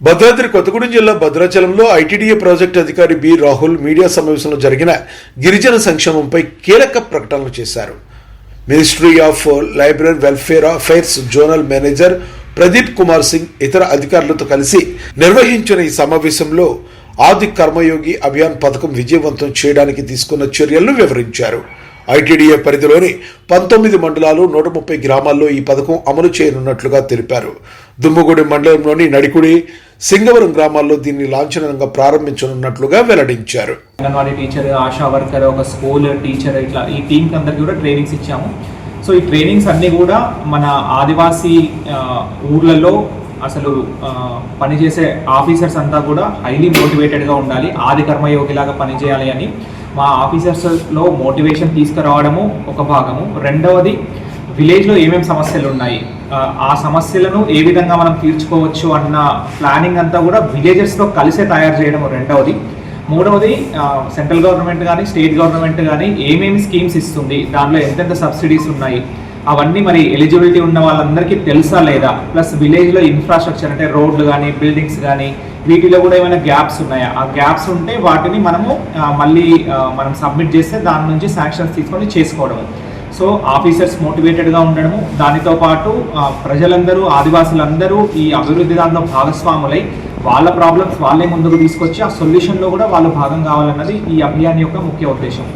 భద్రాద్రి కొత్తగూడెం జిల్లా భద్రాచలంలో ITDA project అధికారి బి రాహుల్ మీడియా సమావేశంలో జరిగిన గిరిజన సంక్షేమంపై కీలక ప్రకటనలు చేశారు. Ministry of library welfare affairs zonal manager Pradeep Kumar Singh ఇతర అధికారులతో కలిసి నిర్వహించిన ఈ సమావేశంలో ఆది కర్మయోగి అభియాన్ పథకం విజయవంతం చేయడానికి తీసుకున్న చర్యలను వివరించారు. ఐటీడీఏ పరిధిలోని 19 మండలాలు 130 గ్రామాల్లో ఈ పథకం అమలు చేయనున్నట్లుగా తెలిపారు. దుమ్మగూడెం మండలంలోని నడికుడి, సింగవరం గ్రామాల్లో దీన్ని లాంఛనంగా ప్రారంభించనున్నట్లుగా వెల్లడించారు. అంగన్వాడీ టీచర్, ఆశా వర్కర్, ఒక స్కూల్ టీచర్, ఇట్లా ఈ టీం అందరికి కూడా ట్రైనింగ్స్ ఇచ్చాము. సో ఈ ట్రైనింగ్స్ అన్నీ కూడా మన ఆదివాసీ ఊర్లలో అసలు పనిచేసే ఆఫీసర్స్ అంతా కూడా హైలీ మోటివేటెడ్గా ఉండాలి, ఆది కర్మయోగిలాగా పనిచేయాలి అని మా ఆఫీసర్స్లో మోటివేషన్ తీసుకురావడము ఒక భాగము. రెండవది, విలేజ్లో ఏమేమి సమస్యలు ఉన్నాయి, ఆ సమస్యలను ఏ విధంగా మనం తీర్చుకోవచ్చు అన్న ప్లానింగ్ అంతా కూడా విలేజెస్లో కలిసే తయారు చేయడం రెండవది. మూడవది, సెంట్రల్ గవర్నమెంట్ కానీ స్టేట్ గవర్నమెంట్ కానీ ఏమేమి స్కీమ్స్ ఇస్తుంది, దానిలో ఎంతెంత సబ్సిడీస్ ఉన్నాయి, అవన్నీ మరి ఎలిజిబిలిటీ ఉన్న వాళ్ళందరికీ తెలుసా లేదా, ప్లస్ విలేజ్లో ఇన్ఫ్రాస్ట్రక్చర్ అంటే రోడ్లు కానీ బిల్డింగ్స్ కానీ వీటిలో కూడా ఏమైనా గ్యాప్స్ ఉన్నాయా, ఆ గ్యాప్స్ ఉంటే వాటిని మనము మళ్ళీ మనం సబ్మిట్ చేస్తే దాని నుంచి శాంక్షన్స్ తీసుకొని చేసుకోవడము. సో ఆఫీసర్స్ మోటివేటెడ్గా ఉండడము, దానితో పాటు ప్రజలందరూ ఆదివాసులందరూ ఈ అభివృద్ధి దాంట్లో భాగస్వాములై వాళ్ళ ప్రాబ్లమ్స్ వాళ్ళే ముందుకు తీసుకొచ్చి ఆ సొల్యూషన్లో కూడా వాళ్ళు భాగం కావాలన్నది ఈ అభియాన్ యొక్క ముఖ్య ఉద్దేశం.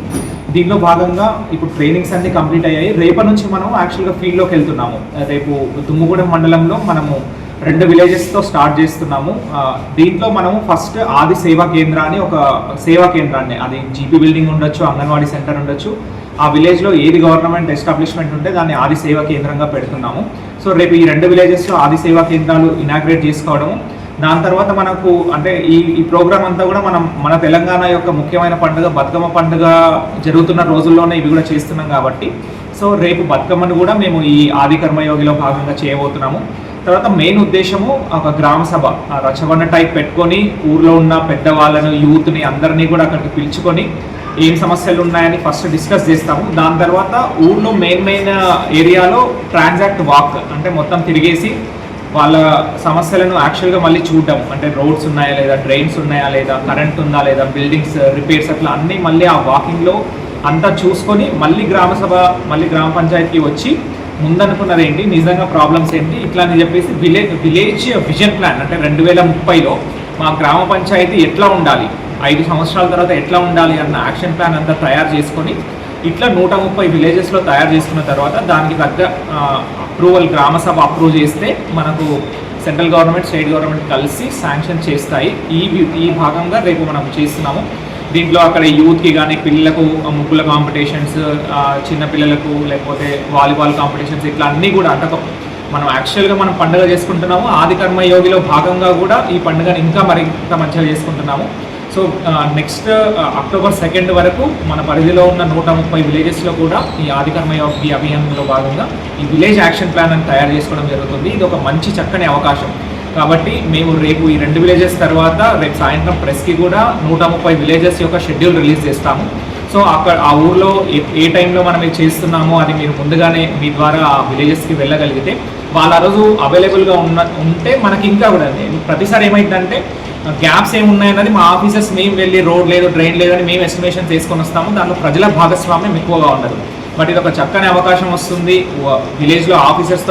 దీనిలో భాగంగా ఇప్పుడు ట్రైనింగ్స్ అన్ని కంప్లీట్ అయ్యాయి. రేపటి నుంచి మనం యాక్చువల్గా ఫీల్డ్లోకి వెళ్తున్నాము. రేపు దుమ్మగూడెం మండలంలో మనము 2 విలేజెస్తో స్టార్ట్ చేస్తున్నాము. దీంట్లో మనము ఫస్ట్ ఆది సేవా కేంద్రాన్ని, ఒక సేవా కేంద్రాన్ని, అది జీపీ బిల్డింగ్ ఉండొచ్చు, అంగన్వాడీ సెంటర్ ఉండొచ్చు, ఆ విలేజ్లో ఏది గవర్నమెంట్ ఎస్టాబ్లిష్మెంట్ ఉంటే దాన్ని ఆది సేవా కేంద్రంగా పెడుతున్నాము. సో రేపు ఈ 2 విలేజెస్లో ఆది సేవా కేంద్రాలు ఇనాగ్రేట్ చేసుకోవడము. దాని తర్వాత మనకు అంటే ఈ ప్రోగ్రామ్ అంతా కూడా మన తెలంగాణ యొక్క ముఖ్యమైన పండుగ బతుకమ్మ పండుగ జరుగుతున్న రోజుల్లోనే ఇవి కూడా చేస్తున్నాం కాబట్టి సో రేపు బతుకమ్మను కూడా మేము ఈ ఆది కర్మయోగిలో భాగంగా చేయబోతున్నాము. తర్వాత మెయిన్ ఉద్దేశము ఒక గ్రామ సభ రచబండ టైప్ పెట్టుకొని ఊర్లో ఉన్న పెద్దవాళ్ళను, యూత్ని అందరినీ కూడా అక్కడికి పిలుచుకొని ఏం సమస్యలు ఉన్నాయని ఫస్ట్ డిస్కస్ చేస్తాము. దాని తర్వాత ఊర్లో మెయిన్ ఏరియాలో ట్రాన్సాక్ట్ వాక్ అంటే మొత్తం తిరిగేసి వాళ్ళ సమస్యలను యాక్చువల్గా మళ్ళీ చూడడం, అంటే రోడ్స్ ఉన్నాయా లేదా, డ్రైన్స్ ఉన్నాయా లేదా, కరెంట్ ఉందా లేదా, బిల్డింగ్స్ రిపేర్స్, అట్లా అన్నీ మళ్ళీ ఆ వాకింగ్లో అంతా చూసుకొని మళ్ళీ గ్రామ సభ, మళ్ళీ గ్రామ పంచాయతీకి వచ్చి ముందనుకున్నది ఏంటి, నిజంగా ప్రాబ్లమ్స్ ఏంటి, ఇట్లా అని చెప్పేసి విలేజ్ విజన్ ప్లాన్ అంటే 2030లో మా గ్రామ పంచాయతీ ఎట్లా ఉండాలి, 5 సంవత్సరాల తర్వాత ఎట్లా ఉండాలి అన్న యాక్షన్ ప్లాన్ అంతా తయారు చేసుకొని ఇట్లా 130 విలేజెస్లో తయారు చేసుకున్న తర్వాత దానికి తగ్గ అప్రూవల్ గ్రామ సభ అప్రూవ్ చేస్తే మనకు సెంట్రల్ గవర్నమెంట్ స్టేట్ గవర్నమెంట్ కలిసి శాంక్షన్ చేస్తాయి. ఈ భాగంగా రేపు మనం చేస్తున్నాము. దీంట్లో అక్కడ యూత్కి కానీ పిల్లలకు ముగ్గుల కాంపిటీషన్స్, చిన్నపిల్లలకు లేకపోతే వాలీబాల్ కాంపిటీషన్స్, ఇట్లా అన్నీ కూడా అంటే మనం యాక్చువల్గా మనం పండుగ చేసుకుంటున్నాము. ఆది కర్మయోగిలో భాగంగా కూడా ఈ పండుగను ఇంకా మరింత మంచిగా చేసుకుంటున్నాము. సో నెక్స్ట్ అక్టోబర్ 2 వరకు మన పరిధిలో ఉన్న 130 విలేజెస్లో కూడా ఈ ఆది కర్మయోగి అభియాన్లో భాగంగా ఈ విలేజ్ యాక్షన్ ప్లాన్ అని తయారు చేసుకోవడం జరుగుతుంది. ఇది ఒక మంచి చక్కని అవకాశం కాబట్టి మేము రేపు ఈ 2 విలేజెస్ తర్వాత రేపు సాయంత్రం ప్రెస్కి కూడా 130 విలేజెస్ యొక్క షెడ్యూల్ రిలీజ్ చేస్తాము. సో అక్కడ ఆ ఊర్లో ఏ టైంలో మనం ఇది చేస్తున్నామో అది మీరు ముందుగానే మీ ద్వారా ఆ విలేజెస్కి వెళ్ళగలిగితే వాళ్ళ ఆ రోజు అవైలబుల్గా ఉంటే మనకి ఇంకా కూడా ప్రతిసారి ఏమైందంటే గ్యాప్స్ ఏమున్నాయన్నది మా ఆఫీసర్స్ మేము వెళ్ళి రోడ్ లేదు, డ్రైన్ లేదని మేము ఎస్టిమేషన్ చేసుకొని వస్తాము. దాంట్లో ప్రజల భాగస్వామ్యం ఎక్కువగా ఉండదు. బట్ ఇది ఒక చక్కని అవకాశం వస్తుంది. విలేజ్లో ఆఫీసర్స్తో